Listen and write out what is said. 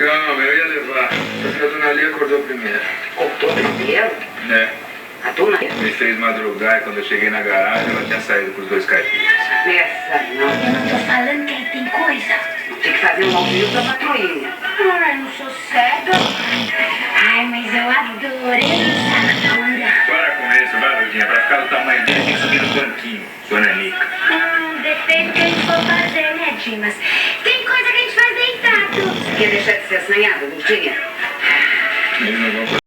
Calma, eu ia levar. Só que a dona Lia acordou primeiro. Acordou primeiro? Né? A dona Lia? Me fez madrugar e quando eu cheguei na garagem ela tinha saído com os 2 caipiras. Essa não. Eu não tô falando que aí tem coisa. Tem que fazer um alvio pra patroinha. Ai, não sou cega. Ai, mas eu adorei essa altura. Para com isso, vai, Ludinha. Pra ficar do tamanho dele tem que subir no banquinho, dona Nica. Depende do que a gente for fazer, né, Dimas? Tem coisa que a gente faz deitado. Quer deixar de ser assanhada, Lutinha? Eles não vão